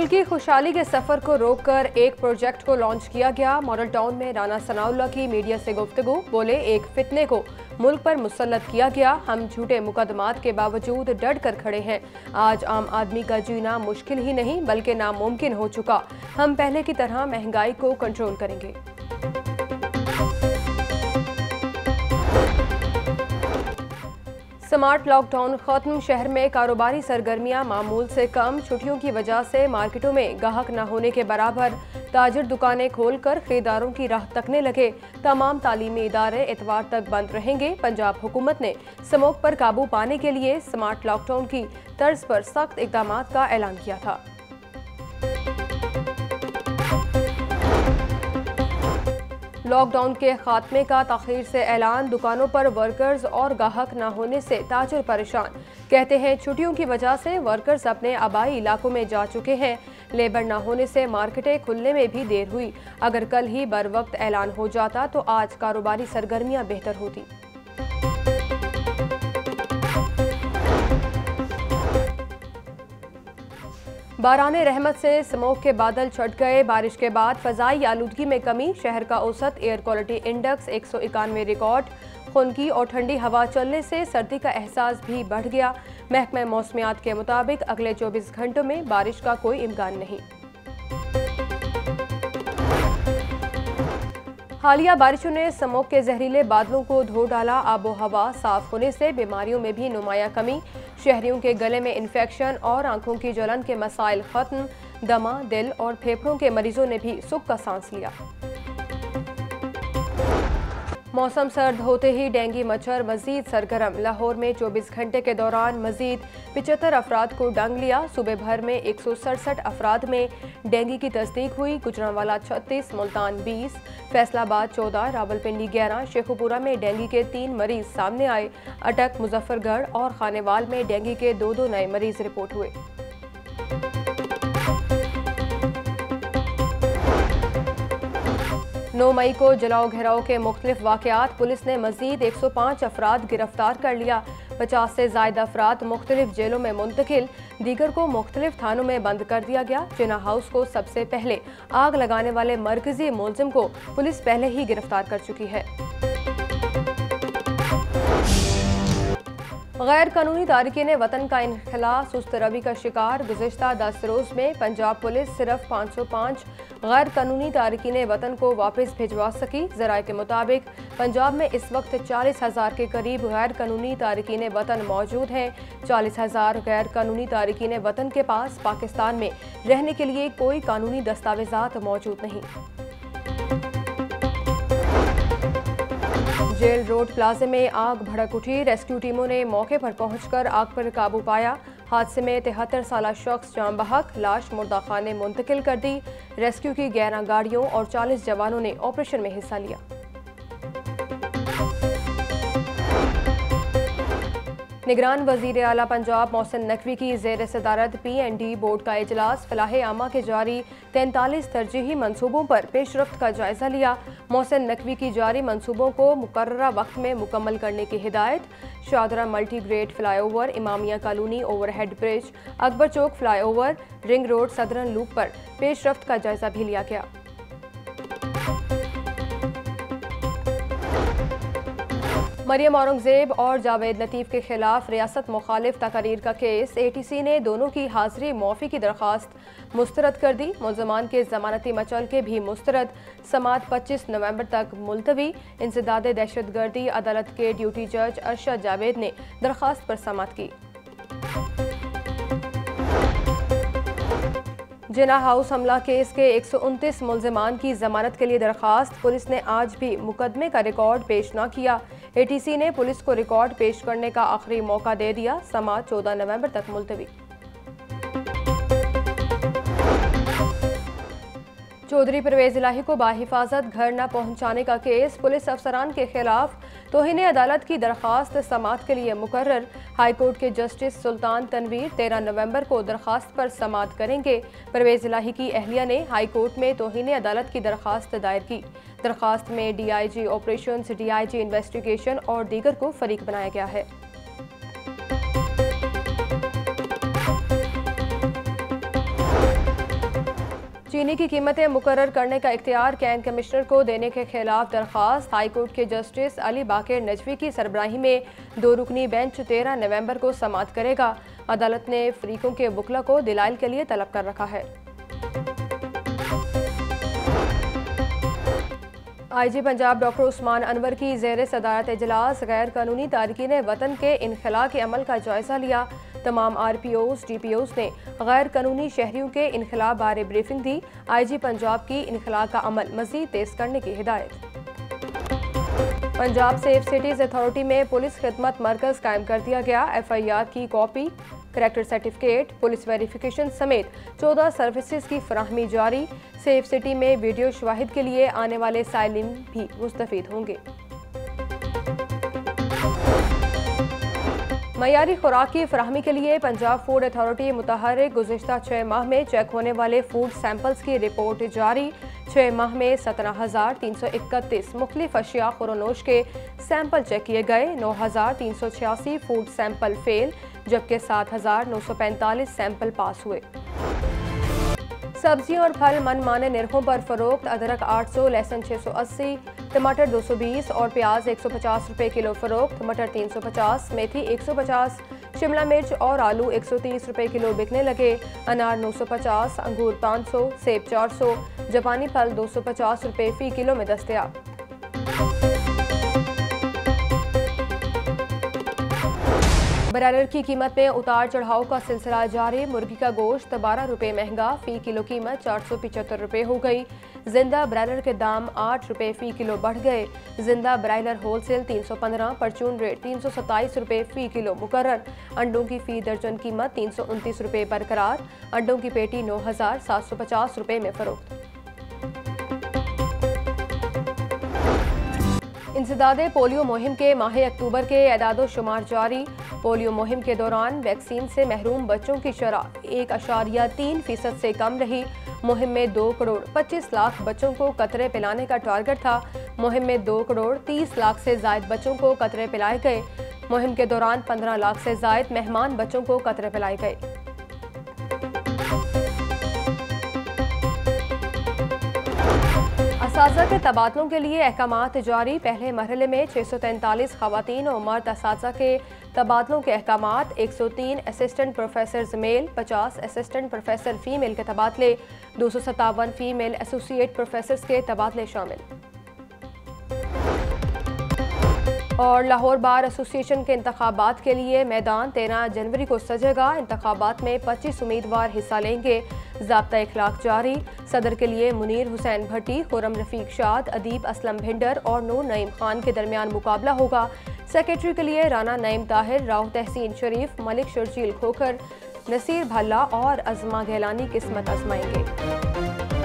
मुल्की खुशहाली के सफर को रोककर एक प्रोजेक्ट को लॉन्च किया गया। मॉडल टाउन में राना सनाउल्लाह की मीडिया से गुफ्तगू, बोले एक फितने को मुल्क पर मुसल्लत किया गया। हम झूठे मुकदमात के बावजूद डट कर खड़े हैं। आज आम आदमी का जीना मुश्किल ही नहीं बल्कि नामुमकिन हो चुका। हम पहले की तरह महंगाई को कंट्रोल करेंगे। स्मार्ट लॉकडाउन खत्म, शहर में कारोबारी सरगर्मियां मामूल से कम। छुट्टियों की वजह से मार्केटों में गाहक न होने के बराबर। ताजिर दुकानें खोलकर खरीदारों की राह तकने लगे। तमाम तालीमी इदारे इतवार तक बंद रहेंगे। पंजाब हुकूमत ने स्मोक पर काबू पाने के लिए स्मार्ट लॉकडाउन की तर्ज पर सख्त इकदाम का ऐलान किया था। लॉकडाउन के खात्मे का ताखीर से ऐलान, दुकानों पर वर्कर्स और गाहक न होने से ताजिर परेशान। कहते हैं छुट्टियों की वजह से वर्कर्स अपने आबाई इलाकों में जा चुके हैं। लेबर न होने से मार्केटें खुलने में भी देर हुई। अगर कल ही बर वक्त ऐलान हो जाता तो आज कारोबारी सरगर्मियां बेहतर होती। बाराने रहमत से स्मोक के बादल छट गए। बारिश के बाद फजाई आलूदगी में कमी। शहर का औसत एयर क्वालिटी इंडेक्स 191 रिकॉर्ड। खुनकी और ठंडी हवा चलने से सर्दी का एहसास भी बढ़ गया। महकमा मौसमियात के मुताबिक अगले 24 घंटों में बारिश का कोई इम्कान नहीं। हालिया बारिशों ने स्मोक के जहरीले बादलों को धो डाला। आबो हवा साफ होने से बीमारियों में भी नुमाया कमी। शहरियों के गले में इन्फेक्शन और आंखों की जलन के मसाइल खत्म। दमा, दिल और फेफड़ों के मरीजों ने भी सुख का सांस लिया। मौसम सर्द होते ही डेंगू मच्छर मजीद सरगर्म। लाहौर में 24 घंटे के दौरान मजीद 75 अफराद को डंग लिया। सूबे भर में 167 अफराद में डेंगू की तस्दीक हुई। गुजरांवाला 36, मुल्तान 20, फैसलाबाद 14, रावलपिंडी 11, शेखुपुरा में डेंगू के 3 मरीज सामने आए। अटक, मुजफ्फरगढ़ और खानेवाल में डेंगू के 2 नए मरीज रिपोर्ट हुए। 9 मई को जलाओ घेराव के मुख्तलिफ वाक़यात। पुलिस ने मजीद 105 अफराद गिरफ्तार कर लिया। 50 से ज़ायद अफराद मुख्तलिफ जेलों में मुंतकिल। दीगर को मुख्तलिफ थानों में बंद कर दिया गया। जिना हाउस को सबसे पहले आग लगाने वाले मरकजी मुलजिम को पुलिस पहले ही गिरफ्तार कर चुकी है। गैर कानूनी तारकीन वतन का इनखला सुस्त रवि का शिकार। गुज़िश्ता 10 रोज़ में पंजाब पुलिस सिर्फ 505 गैर कानूनी तारकीन वतन को वापस भिजवा सकी। ज़राए के मुताबिक पंजाब में इस वक्त 40,000 के करीब गैर कानूनी तारकीन वतन मौजूद हैं। 40,000 गैर कानूनी तारकीन वतन के पास पाकिस्तान में रहने के लिए कोई कानूनी दस्तावेजात मौजूद नहीं। जेल रोड प्लाजे में आग भड़क उठी। रेस्क्यू टीमों ने मौके पर पहुंचकर आग पर काबू पाया। हादसे में 73 साला शख्स जाम बहक, लाश मुर्दा खाने मुंतकिल कर दी। रेस्क्यू की 11 गाड़ियों और 40 जवानों ने ऑपरेशन में हिस्सा लिया। निगरान वजीर आला पंजाब मोहसिन नकवी की ज़ेर सदारत PND बोर्ड का इजलास। फलाहे आमा के जारी 43 तरजीही मनसूबों पर पेशरफ्त का जायजा लिया। मोहसिन नकवी की जारी मनसूबों को मुकर्ररा वक्त में मुकम्मल करने की हिदायत। Shahdara multi grade flyover, Imamia colony overhead bridge, Akbar Chowk flyover, ring road, southern loop पर पेशरफ्त का जायजा भी लिया गया। मरियम औरंगजेब और जावेद लतीफ़ के खिलाफ रियासत मुखालिफ तकरीर का केस। ATC ने दोनों की हाजिरी मुआफ़ी की दरख्वास्त मुस्तरद कर दी। मुल्ज़मान के ज़मानती मचल के भी मुस्तरद। समात 25 नवंबर तक मुलतवी। इंसदाद दहशतगर्दी अदालत के ड्यूटी जज अरशद जावेद ने दरख्वास्त पर समात की। जिना हाउस हमला केस के 129 मुल्ज़मान की जमानत के लिए दरख्वास्त। पुलिस ने आज भी मुकदमे का रिकॉर्ड पेश न किया। ATC ने पुलिस को रिकॉर्ड पेश करने का आखिरी मौका दे दिया। समात 14 नवंबर तक मुलतवी। चौधरी परवेज इलाही को बाहिफाजत घर न पहुंचाने का केस। पुलिस अफसरान के खिलाफ तौहीन अदालत की दरख्वास्त समात के लिए मुकर्रर। हाईकोर्ट के जस्टिस सुल्तान तनवीर 13 नवंबर को दरख्वास्त पर समात करेंगे। परवेज इलाही की अहलिया ने हाईकोर्ट में तौहीन अदालत की दरख्वास्त दायर की। दरख्वास्त में DIG ऑपरेशंस, DIG इन्वेस्टिगेशन और दीगर को फरीक बनाया गया है। चीनी की कीमतें मुकर्रर करने का इख्तियार कैन कमिश्नर को देने के खिलाफ दरख्वास्त हाईकोर्ट के जस्टिस अली बाकर नजवी की सरबराही में 2 रुकनी बेंच 13 नवंबर को समाअत करेगा। अदालत ने फरीकों के वकला को दलाइल के लिए तलब कर रखा है। IG पंजाब डॉक्टर उस्मान अनवर की ज़ेर सदारत इजलास गैर कानूनी तारकीन वतन के इनखला के अमल का जायजा लिया। तमाम RPOs DPOs ने गैर कानूनी शहरियों के इनखला बारे ब्रीफिंग दी। IG पंजाब की इनखला का अमल मज़ीद तेज करने की हिदायत। पंजाब सेफ सिटीज़ अथॉरिटी में पुलिस खिदमत मरकज़ कायम कर दिया गया। FIR की copy, character certificate, police verification समेत 14 सर्विसेज की फराहमी जारी। सेफ सिटी में वीडियो शवाहिद के लिए आने वाले साइलिन भी मुस्तफीद होंगे। मयारी खुराक की फराहमी के लिए पंजाब फूड अथॉरिटी मुतहर्रिक गुज़िश्ता 6 माह में चेक होने वाले फूड सैंपल्स की रिपोर्ट जारी। 6 माह में 17,331 मुख्तलिफ अशिया खुरोनोश के सैंपल चेक किए गए। 9,386 फूड सैंपल फेल जबकि 7,945 सैंपल पास हुए। सब्जियां और फल मनमाने निरखों पर फरोख्त। अदरक 800, लहसुन 680, टमाटर 220 और प्याज 150 रुपए किलो फरोख्त। मटर 350, मेथी 150, शिमला मिर्च और आलू 130 रुपए किलो बिकने लगे। अनार 950, अंगूर 500, सेब 400, जापानी फल 250 रुपए फी किलो में दस्तयाब। ब्रायलर की कीमत में उतार चढ़ाव का सिलसिला जारी। मुर्गी का गोश्त 12 रुपए महंगा, फी किलो कीमत 475 रुपए हो गई। जिंदा ब्रायलर के दाम 8 रुपए फी किलो बढ़ गए। जिंदा ब्रायलर होलसेल 315, परचून रेट 327 रुपए फी किलो मुकर्रर। अंडों की फी दर्जन कीमत 329 रुपए बरकरार। अंडों की पेटी 9,750 रुपए में फरोख्त। इंसदादे पोलियो मुहिम के माह अक्टूबर के एदादो शुमार जारी। पोलियो मुहिम के दौरान वैक्सीन से महरूम बच्चों की शरह 1.3% से कम रही। मुहिम में 2 करोड़ 25 लाख बच्चों को कतरे पिलाने का टारगेट था। मुहिम में 2 करोड़ 30 लाख से जायद बच्चों को कतरे पिलाए गए। मुहिम के दौरान 15 लाख से जायद मेहमान बच्चों को कतरे पिलाए गए। असातिज़ा के तबादलों के लिए अहकामात जारी। पहले मरहले में 643 खवातीन और मर्द असातिज़ा के तबादलों के अहकामात। 103 assistant professor male, 50 assistant professor female के तबादले, 257 फीमेल एसोसिएट प्रोफेसर्स के तबादले शामिल। और लाहौर बार एसोसिएशन के इंतखाबात के लिए मैदान 13 जनवरी को सजेगा। इंतखाबात में 25 उम्मीदवार हिस्सा लेंगे। ज़ाब्ता इखलाक जारी। सदर के लिए मुनीर हुसैन भट्टी, खुरम रफीक शाद, अदीब असलम भिंडर और नूर नईम खान के दरमियान मुकाबला होगा। सेक्रेटरी के लिए राना नईम ताहिर, राव तहसीन शरीफ, मलिक शर्जील खोखर, नसीर भल्ला और अजमा गैलानी किस्मत आजमाएंगे।